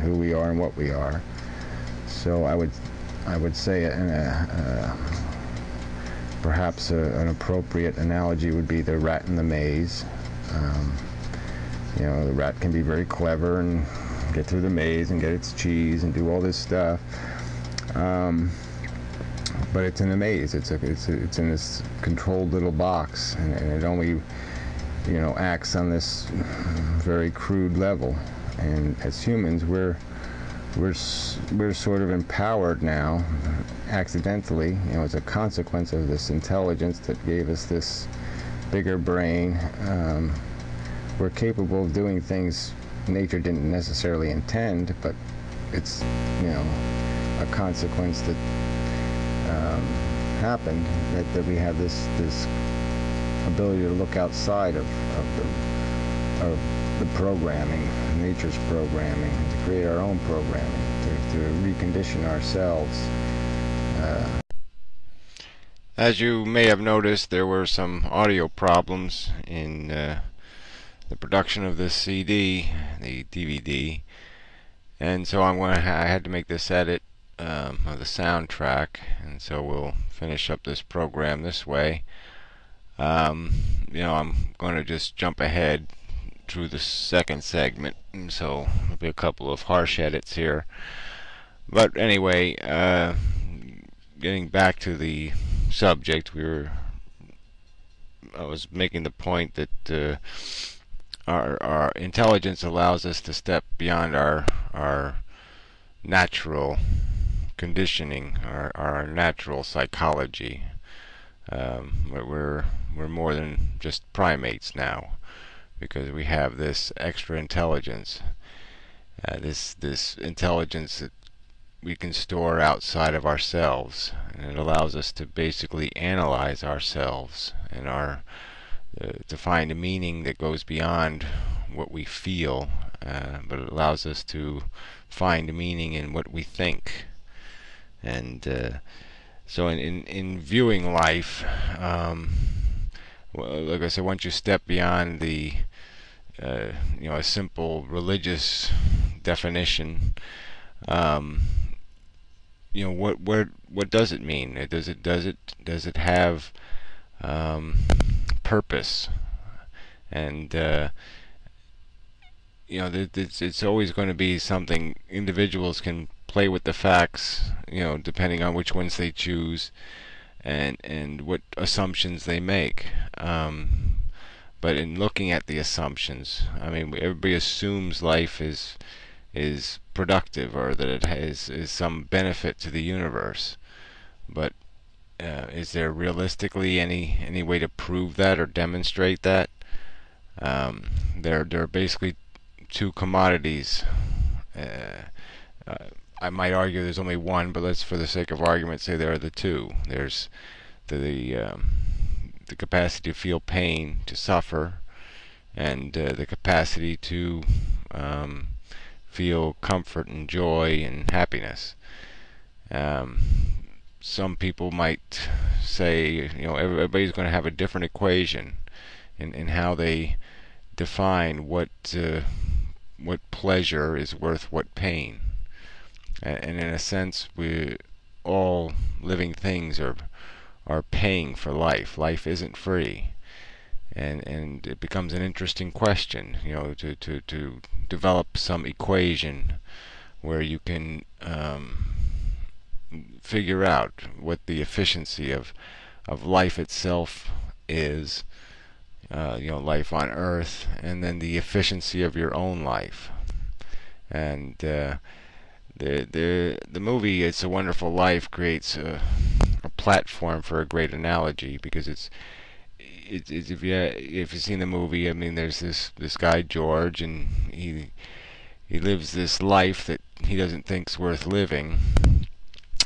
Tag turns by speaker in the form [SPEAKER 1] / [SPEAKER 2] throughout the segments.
[SPEAKER 1] who we are and what we are. So I would say perhaps an appropriate analogy would be the rat in the maze. The rat can be very clever and get through the maze and get its cheese and do all this stuff, but it's in a maze. It's in this controlled little box, and it only acts on this very crude level. And as humans, we're sort of empowered now, accidentally, as a consequence of this intelligence that gave us this bigger brain. We're capable of doing things nature didn't necessarily intend, but it's a consequence that happened, that we have this ability to look outside of the programming, nature's programming, to create our own programming, to recondition ourselves.
[SPEAKER 2] As you may have noticed, there were some audio problems in the production of this CD, the DVD, and so I had to make this edit of the soundtrack, and so we'll finish up this program this way. I'm going to just jump ahead through the second segment, and so there'll be a couple of harsh edits here. But anyway, getting back to the subject, I was making the point that our intelligence allows us to step beyond our natural conditioning, our natural psychology. We're more than just primates now, because we have this extra intelligence, this intelligence that we can store outside of ourselves, and it allows us to basically analyze ourselves and to find a meaning that goes beyond what we feel, but it allows us to find a meaning in what we think. And so in viewing life, like I said, once you step beyond the a simple religious definition, what does it mean? Does it have purpose? And it's always going to be something. Individuals can play with the facts, depending on which ones they choose and what assumptions they make. But in looking at the assumptions, I mean, everybody assumes life is productive, or that it is some benefit to the universe. But is there realistically any way to prove that or demonstrate that? There are basically two commodities. I might argue there's only one, but let's, for the sake of argument, say there are the two. There's the capacity to feel pain, to suffer, and the capacity to feel comfort and joy and happiness. Some people might say, everybody's going to have a different equation in how they define what pleasure is worth what pain. And in a sense, all living things are paying for life. Life isn't free, and it becomes an interesting question, to develop some equation where you can figure out what the efficiency of life itself is, life on Earth, and then the efficiency of your own life. And the movie It's a Wonderful Life creates a platform for a great analogy, because it's if you've seen the movie, I mean, there's this guy George, and he lives this life that he doesn't think's worth living,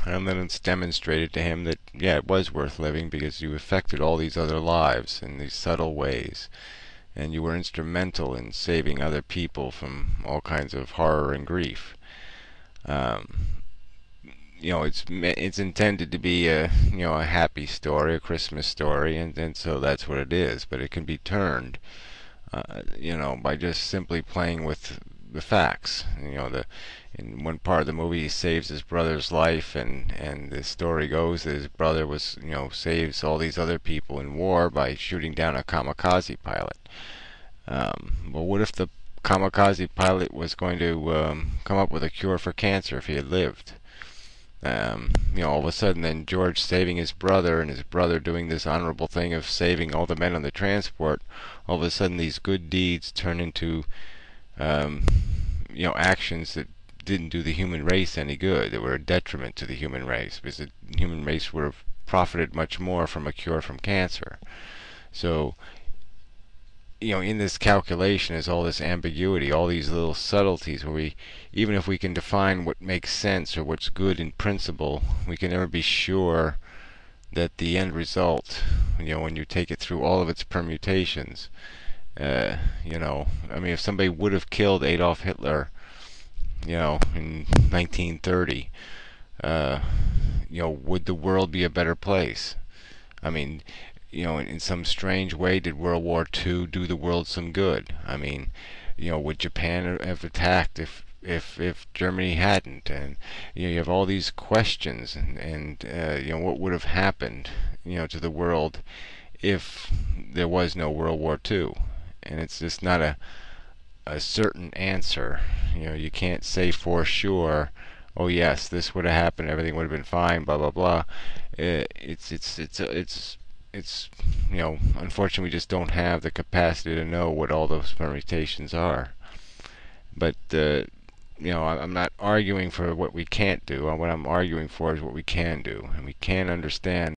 [SPEAKER 2] and then it's demonstrated to him that it was worth living, because you affected all these other lives in these subtle ways, and you were instrumental in saving other people from all kinds of horror and grief. It's intended to be a happy story, a Christmas story, and so that's what it is. But it can be turned, by just simply playing with the facts. In one part of the movie, he saves his brother's life, and the story goes that his brother was, saves all these other people in war by shooting down a kamikaze pilot. Well, what if the kamikaze pilot was going to come up with a cure for cancer if he had lived? All of a sudden, then George saving his brother, and his brother doing this honorable thing of saving all the men on the transport. All of a sudden, these good deeds turn into, actions that didn't do the human race any good. They were a detriment to the human race, because the human race would have profited much more from a cure from cancer. So, in this calculation is all this ambiguity, all these little subtleties where we, even if we can define what makes sense or what's good in principle, we can never be sure that the end result, when you take it through all of its permutations, if somebody would have killed Adolf Hitler, in 1930, would the world be a better place? I mean, in some strange way, did World War II do the world some good? I mean, would Japan have attacked if Germany hadn't? And you have all these questions, and what would have happened, to the world if there was no World War II? And it's just not a certain answer. You can't say for sure, oh yes, this would have happened, everything would have been fine, blah blah blah. It's unfortunately we just don't have the capacity to know what all those permutations are. But I'm not arguing for what we can't do. What I'm arguing for is what we can do, and we can understand